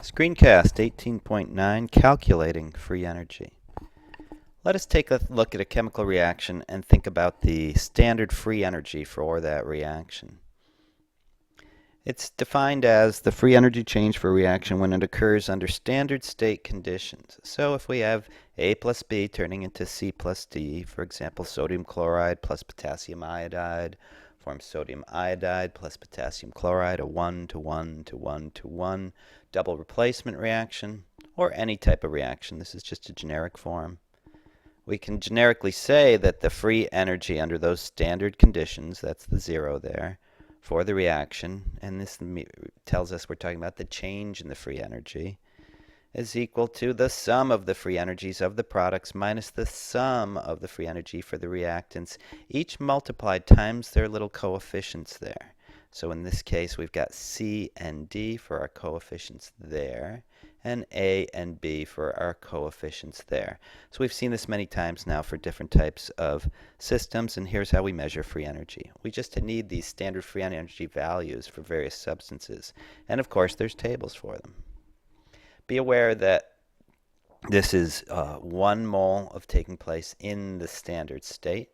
Screencast 18.9, Calculating Free Energy. Let us take a look at a chemical reaction and think about the standard free energy for that reaction. It's defined as the free energy change for a reaction when it occurs under standard state conditions. So if we have A plus B turning into C plus D, for example, sodium chloride plus potassium iodide forms sodium iodide plus potassium chloride, a 1 to 1 to 1 to 1 double replacement reaction, or any type of reaction. This is just a generic form. We can generically say that the free energy under those standard conditions, that's the 0 there, for the reaction, and this tells us we're talking about the change in the free energy, is equal to the sum of the free energies of the products minus the sum of the free energy for the reactants, each multiplied times their little coefficients there. So in this case, we've got C and D for our coefficients there, and A and B for our coefficients there. So we've seen this many times now for different types of systems, and here's how we measure free energy. We just need these standard free energy values for various substances, and of course there's tables for them. Be aware that this is 1 mole of taking place in the standard state,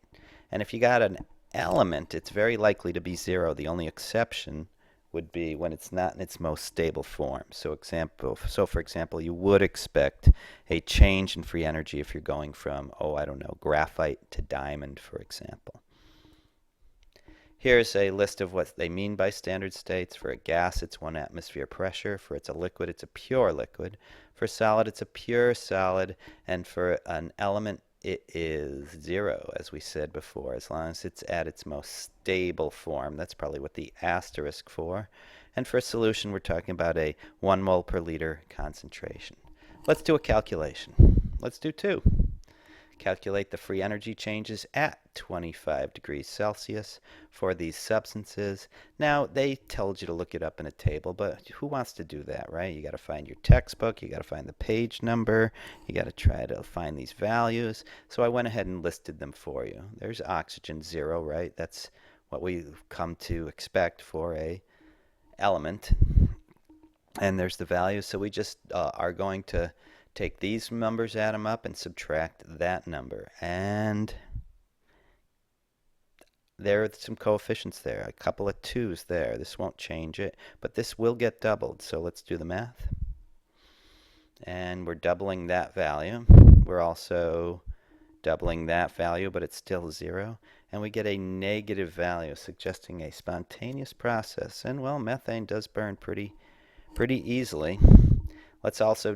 and if you got an element, it's very likely to be 0. The only exception would be when it's not in its most stable form. So for example, you would expect a change in free energy if you're going from, graphite to diamond, for example. Here's a list of what they mean by standard states. For a gas, it's 1 atmosphere pressure. For it's a liquid, it's a pure liquid. For solid, it's a pure solid. And for an element, it is 0, as we said before, as long as it's at its most stable form. That's probably what the asterisk for. And for a solution, we're talking about a 1 mole per liter concentration. Let's do a calculation. Let's do 2. Calculate the free energy changes at 25 degrees Celsius for these substances. Now, they told you to look it up in a table, but who wants to do that, right? You got to find your textbook, you got to find the page number, you got to try to find these values. So I went ahead and listed them for you. There's oxygen 0, right? That's what we've come to expect for a element. And there's the values. So we just are going to take these numbers, add them up, and subtract that number. And there are some coefficients there, a couple of 2's there. This won't change it, but this will get doubled. So let's do the math. And we're doubling that value. We're also doubling that value, but it's still 0. And we get a negative value, suggesting a spontaneous process. And, well, methane does burn pretty easily. Let's also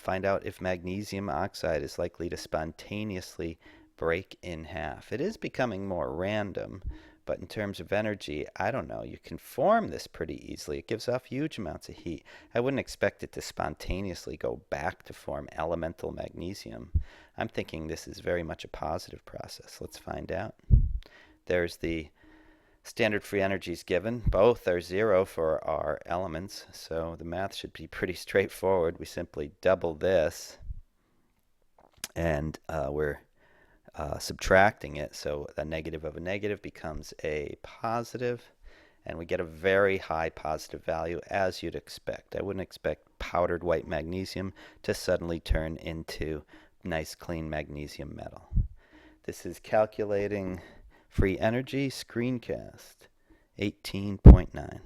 find out if magnesium oxide is likely to spontaneously break in half. It is becoming more random, but in terms of energy, I don't know. You can form this pretty easily. It gives off huge amounts of heat. I wouldn't expect it to spontaneously go back to form elemental magnesium. I'm thinking this is very much a positive process. Let's find out. There's the standard free energies given. Both are 0 for our elements, so the math should be pretty straightforward. We simply double this, and we're subtracting it, so a negative of a negative becomes a positive, and we get a very high positive value, as you'd expect. I wouldn't expect powdered white magnesium to suddenly turn into nice clean magnesium metal. This is Calculating Free Energy, Screencast 18.9.